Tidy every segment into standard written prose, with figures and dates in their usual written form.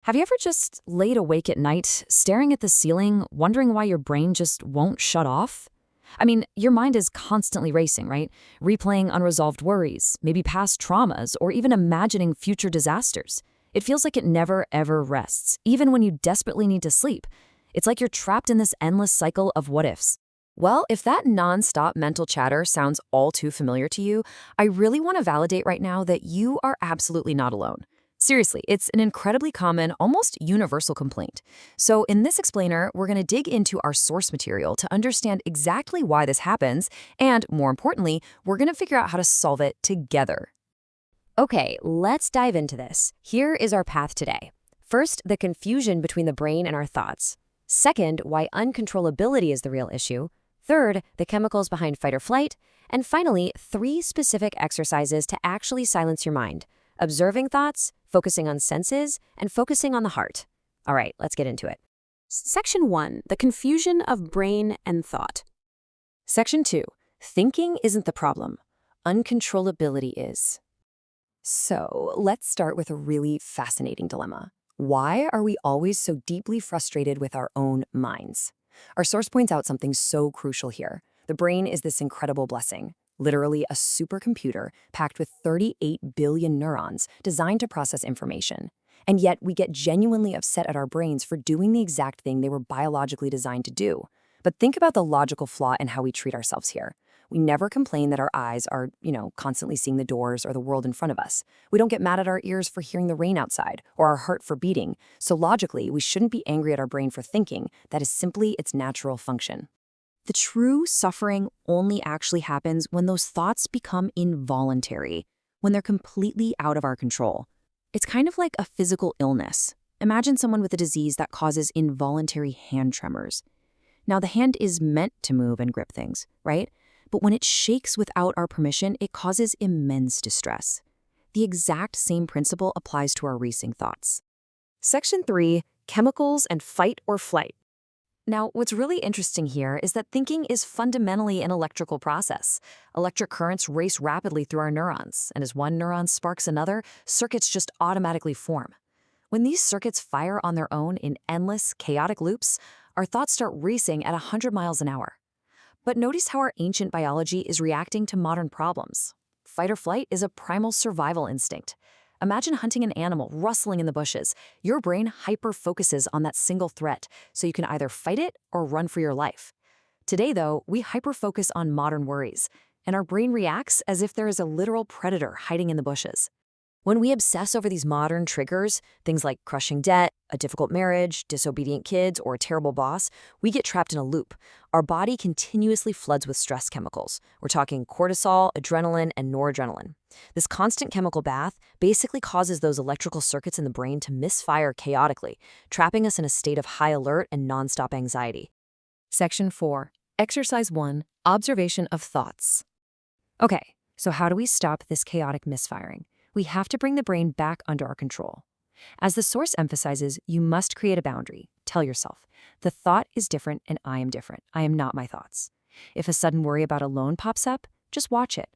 Have you ever just laid awake at night, staring at the ceiling, wondering why your brain just won't shut off? I mean, your mind is constantly racing, right? Replaying unresolved worries, maybe past traumas, or even imagining future disasters. It feels like it never, ever rests, even when you desperately need to sleep. It's like you're trapped in this endless cycle of what-ifs. Well, if that nonstop mental chatter sounds all too familiar to you, I really want to validate right now that you are absolutely not alone. Seriously, it's an incredibly common, almost universal complaint. So in this explainer, we're going to dig into our source material to understand exactly why this happens, and more importantly, we're going to figure out how to solve it together. Okay, let's dive into this. Here is our path today. First, the confusion between the brain and our thoughts. Second, why uncontrollability is the real issue. Third, the chemicals behind fight or flight. And finally, 3 specific exercises to actually silence your mind. Observing thoughts, focusing on senses, and focusing on the heart. All right, let's get into it. Section 1. The confusion of brain and thought. Section 2. Thinking isn't the problem. Uncontrollability is. So let's start with a really fascinating dilemma. Why are we always so deeply frustrated with our own minds? Our source points out something so crucial here. The brain is this incredible blessing, literally a supercomputer packed with 38 billion neurons designed to process information. And yet we get genuinely upset at our brains for doing the exact thing they were biologically designed to do. But think about the logical flaw in how we treat ourselves here. We never complain that our eyes are, constantly seeing the doors or the world in front of us. We don't get mad at our ears for hearing the rain outside or our heart for beating. So logically, we shouldn't be angry at our brain for thinking. That is simply its natural function. The true suffering only actually happens when those thoughts become involuntary, when they're completely out of our control. It's kind of like a physical illness. Imagine someone with a disease that causes involuntary hand tremors. Now, the hand is meant to move and grip things, right? But when it shakes without our permission, it causes immense distress. The exact same principle applies to our racing thoughts. Section 3, chemicals and fight or flight. Now, what's really interesting here is that thinking is fundamentally an electrical process. Electric currents race rapidly through our neurons, and as one neuron sparks another, circuits just automatically form. When these circuits fire on their own in endless, chaotic loops, our thoughts start racing at 100 miles an hour. But notice how our ancient biology is reacting to modern problems. Fight or flight is a primal survival instinct. Imagine hunting an animal rustling in the bushes. Your brain hyper-focuses on that single threat, so you can either fight it or run for your life. Today, though, we hyper-focus on modern worries, and our brain reacts as if there is a literal predator hiding in the bushes. When we obsess over these modern triggers, things like crushing debt, a difficult marriage, disobedient kids, or a terrible boss, we get trapped in a loop. Our body continuously floods with stress chemicals. We're talking cortisol, adrenaline, and noradrenaline. This constant chemical bath basically causes those electrical circuits in the brain to misfire chaotically, trapping us in a state of high alert and nonstop anxiety. Section 4. Exercise 1. Observation of thoughts. Okay, so how do we stop this chaotic misfiring? We have to bring the brain back under our control. As the source emphasizes, you must create a boundary. Tell yourself, the thought is different and I am different. I am not my thoughts. If a sudden worry about a loan pops up, just watch it.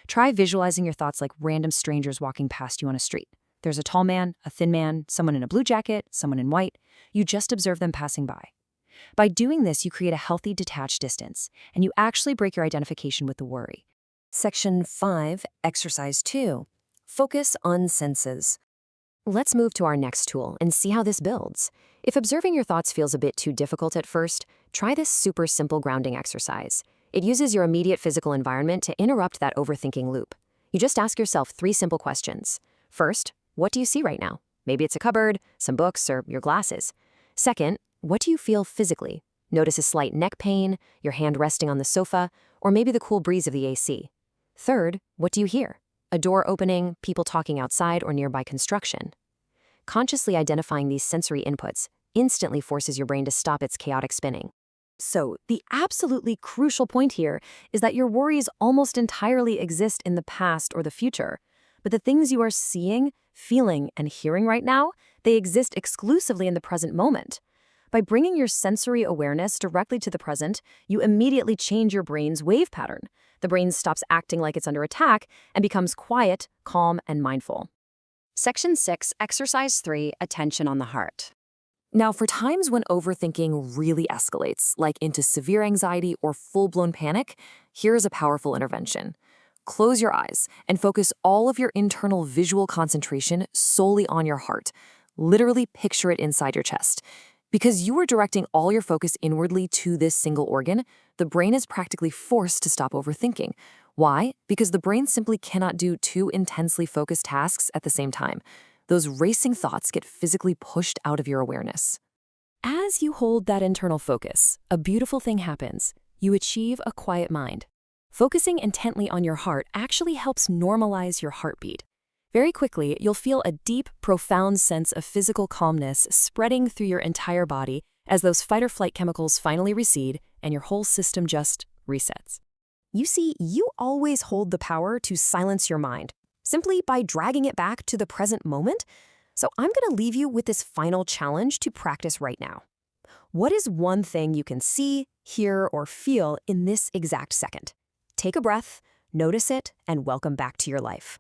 Try visualizing your thoughts like random strangers walking past you on a street. There's a tall man, a thin man, someone in a blue jacket, someone in white. You just observe them passing by. By doing this, you create a healthy, detached distance, and you actually break your identification with the worry. Section 5, Exercise 2. Focus on senses. Let's move to our next tool and see how this builds. If observing your thoughts feels a bit too difficult at first, try this super simple grounding exercise. It uses your immediate physical environment to interrupt that overthinking loop. You just ask yourself 3 simple questions. First, what do you see right now? Maybe it's a cupboard, some books, or your glasses. Second, what do you feel physically? Notice a slight neck pain, your hand resting on the sofa, or maybe the cool breeze of the AC. Third, what do you hear? A door opening, people talking outside, or nearby construction. Consciously identifying these sensory inputs instantly forces your brain to stop its chaotic spinning. So, the absolutely crucial point here is that your worries almost entirely exist in the past or the future. But the things you are seeing, feeling, and hearing right now, they exist exclusively in the present moment. By bringing your sensory awareness directly to the present, you immediately change your brain's wave pattern. The brain stops acting like it's under attack and becomes quiet, calm, and mindful. Section 6, Exercise 3, Attention on the Heart. Now, for times when overthinking really escalates, like into severe anxiety or full-blown panic, here's a powerful intervention. Close your eyes and focus all of your internal visual concentration solely on your heart. Literally picture it inside your chest. Because you are directing all your focus inwardly to this single organ, the brain is practically forced to stop overthinking. Why? Because the brain simply cannot do two intensely focused tasks at the same time. Those racing thoughts get physically pushed out of your awareness. As you hold that internal focus, a beautiful thing happens. You achieve a quiet mind. Focusing intently on your heart actually helps normalize your heartbeat. Very quickly, you'll feel a deep, profound sense of physical calmness spreading through your entire body as those fight-or-flight chemicals finally recede and your whole system just resets. You see, you always hold the power to silence your mind, simply by dragging it back to the present moment. So I'm going to leave you with this final challenge to practice right now. What is one thing you can see, hear, or feel in this exact second? Take a breath, notice it, and welcome back to your life.